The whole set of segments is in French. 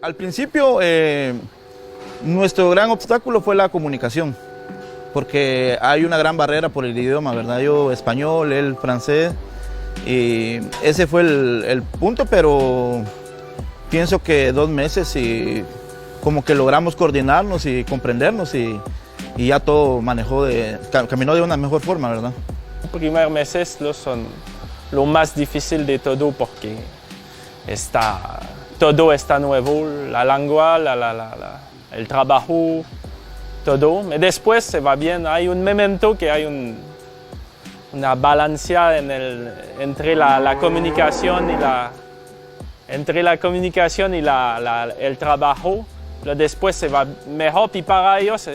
Al principio, nuestro gran obstáculo fue la comunicación, porque hay una gran barrera por el idioma, ¿verdad? Yo español, él francés, y ese fue el punto, pero pienso que 2 meses y como que logramos coordinarnos y comprendernos y ya todo caminó de una mejor forma, ¿verdad? Los primeros meses son lo más difícil de todo porque todo está nuevo, la lengua, el trabajo, todo. Pero después se va bien. Hay un momento que hay una balanza entre la comunicación y el trabajo. Pero después se va mejor y para ellos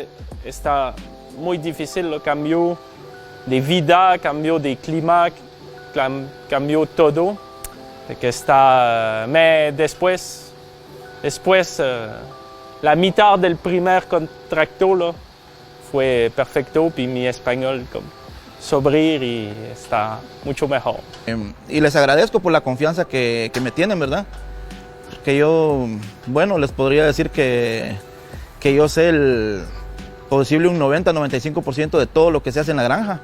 está muy difícil el cambio de vida, cambio de clima, cambio todo. Mais después la mitad del primer contrato fue perfecto y mi español sobrir y está mucho mejor. Y les agradezco por la confianza que me tienen, ¿verdad? Que yo, bueno, les podría decir que yo sé posible un 90-95% de todo lo que se hace en la granja.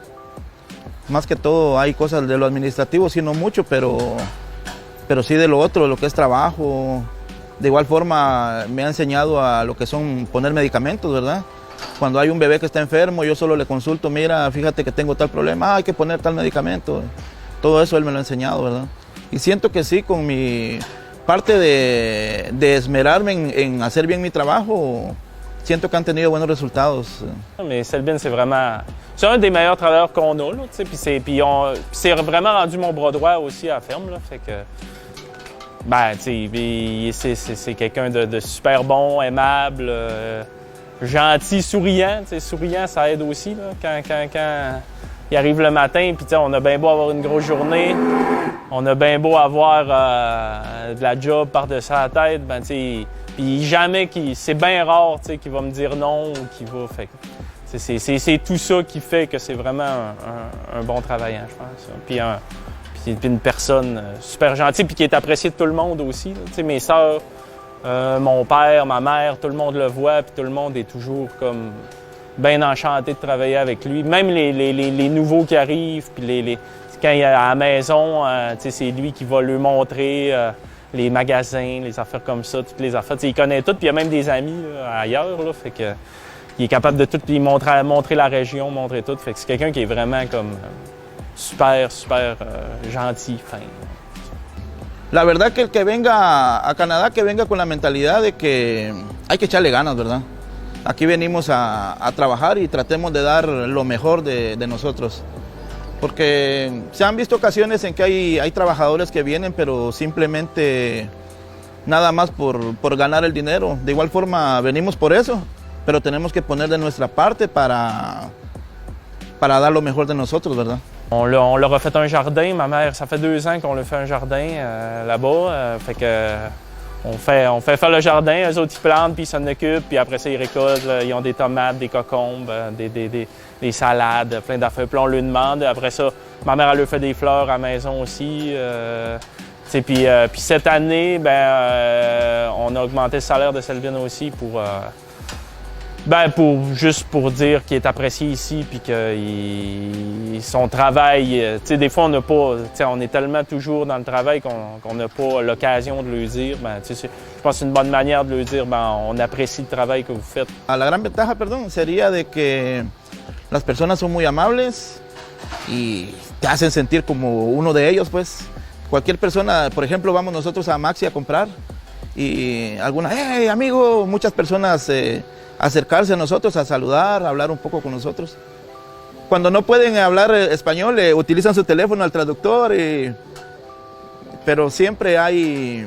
Más que todo hay cosas de lo administrativo, sí no mucho, pero sí de lo otro, lo que es trabajo. De igual forma me ha enseñado a lo que son poner medicamentos, ¿verdad? Cuando hay un bebé que está enfermo, yo solo le consulto, mira, fíjate que tengo tal problema, hay que poner tal medicamento. Todo eso él me lo ha enseñado, ¿verdad? Y siento que sí, con mi parte de esmerarme en hacer bien mi trabajo, siento que han tenido buenos resultados. Mais Selbin, c'est un des meilleurs travailleurs qu'on a, là, puis c'est vraiment rendu mon bras droit aussi à la ferme, là, fait que, c'est quelqu'un de super bon, aimable, gentil, souriant. Souriant, ça aide aussi, là, quand il arrive le matin, puis on a bien beau avoir une grosse journée, on a bien beau avoir de la job par-dessus la tête, puis jamais c'est bien rare qu'il va me dire non ou qu'il va. Fait c'est tout ça qui fait que c'est vraiment un bon travaillant, je pense. Puis une personne super gentille puis qui est appréciée de tout le monde aussi. Mes sœurs, mon père, ma mère, tout le monde le voit puis tout le monde est toujours comme bien enchanté de travailler avec lui. Même les nouveaux qui arrivent, puis quand il est à la maison, c'est lui qui va lui montrer les magasins, les affaires comme ça, toutes les affaires. Il connaît tout, puis il y a même des amis là, ailleurs, là, fait que il est capable de tout lui montrer la région, montrer tout. Fait que c'est quelqu'un qui est vraiment comme super gentil, fin. La verdad que el que venga a Canadá, que venga con la mentalidad de que hay que echarle ganas, ¿verdad? Aquí venimos a trabajar y tratemos de dar lo mejor de nosotros. Porque se han visto ocasiones en que hay trabajadores que vienen, pero simplemente nada más por ganar el dinero. De igual forma venimos por eso, pero tenemos que poner de nuestra parte para dar lo mejor de nosotros, ¿verdad? On leur a fait un jardin, ma mère, ça fait 2 ans qu'on leur fait un jardin là-bas, fait que on fait faire le jardin, eux autres ils plantent, puis ils s'en occupent, puis après ça ils récoltent, là, ils ont des tomates, des cocombes, des salades, plein d'affaires, puis on lui demande. Après ça, ma mère elle leur fait des fleurs à la maison aussi. Puis cette année, on a augmenté le salaire de Selbin aussi juste pour dire qu'il est apprécié ici puis que son travail, des fois on est tellement toujours dans le travail qu'on n'a pas l'occasion de lui dire, je pense que c'est une bonne manière de lui dire, on apprécie le travail que vous faites. La gran ventaja, sería de que las personas son muy amables y te hacen sentir como uno de ellos, pues. Cualquier persona, por ejemplo, vamos nosotros a Maxi a comprar y hey amigo, muchas personas acercarse a nosotros, a saludar, a hablar un poco con nosotros. Cuando no pueden hablar español, utilizan su teléfono al traductor, pero siempre hay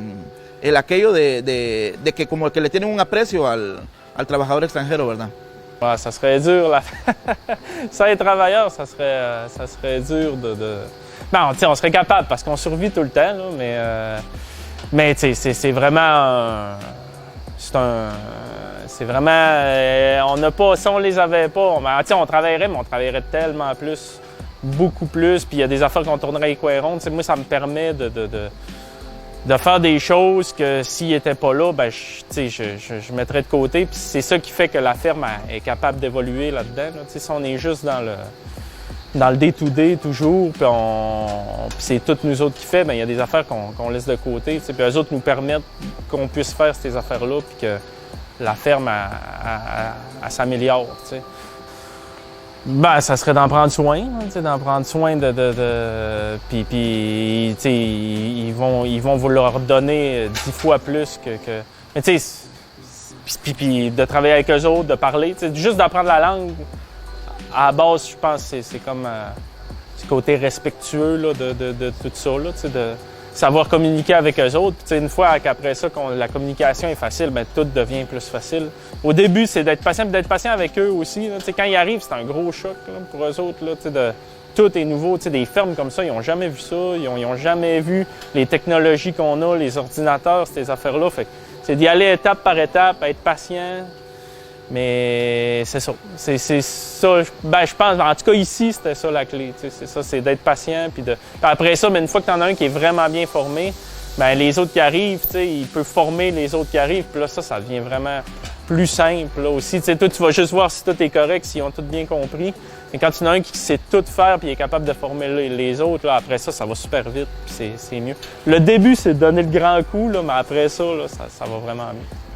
aquello de que como que le tienen un aprecio al trabajador extranjero, ¿verdad? Ça serait dur, là. Ça, les travailleurs, ça serait dur de... on serait capable parce qu'on survit tout le temps, là, mais c'est vraiment... C'est vraiment... on n'a pas... Si on les avait pas, on travaillerait, mais on travaillerait tellement plus, beaucoup plus, puis il y a des affaires qu'on tournerait les coins ronds. Moi, ça me permet de faire des choses que s'il n'était pas là, ben, je mettrais de côté. Puis c'est ça qui fait que la ferme est capable d'évoluer là-dedans. Là. Si on est juste dans le day-to-day toujours, puis c'est tout nous autres qui fait, ben il y a des affaires qu'on laisse de côté. Puis eux autres nous permettent qu'on puisse faire ces affaires-là, puis que la ferme elle s'améliore. T'sais. Ben, ça serait d'en prendre soin, d'en prendre soin puis ils vont vous leur donner 10 fois plus que... Mais tu sais, puis de travailler avec eux autres, de parler, juste d'apprendre la langue, à la base, je pense que c'est comme ce côté respectueux là, de tout ça, là, de savoir communiquer avec eux autres. Puis, une fois qu'après ça, la communication est facile, bien, tout devient plus facile. Au début, c'est d'être patient avec eux aussi. Là. Quand ils arrivent, c'est un gros choc là, pour eux autres. Là, tout est nouveau. Des fermes comme ça, ils n'ont jamais vu ça. Ils n'ont jamais vu les technologies qu'on a, les ordinateurs, ces affaires-là. Fait que c'est d'y aller étape par étape, être patient. Mais c'est ça. C'est ça. Ben, je pense, en tout cas ici, c'était ça la clé. C'est ça, c'est d'être patient. Puis après ça, ben, une fois que tu en as un qui est vraiment bien formé, ben, les autres qui arrivent, il peut former les autres qui arrivent. Puis là, ça devient vraiment plus simple là, aussi. Toi, tu vas juste voir si tout est correct, s'ils ont tout bien compris. Mais quand tu en as un qui sait tout faire puis est capable de former les autres, là, après ça va super vite. Puis c'est mieux. Le début, c'est de donner le grand coup, là, mais après ça, là, ça va vraiment mieux.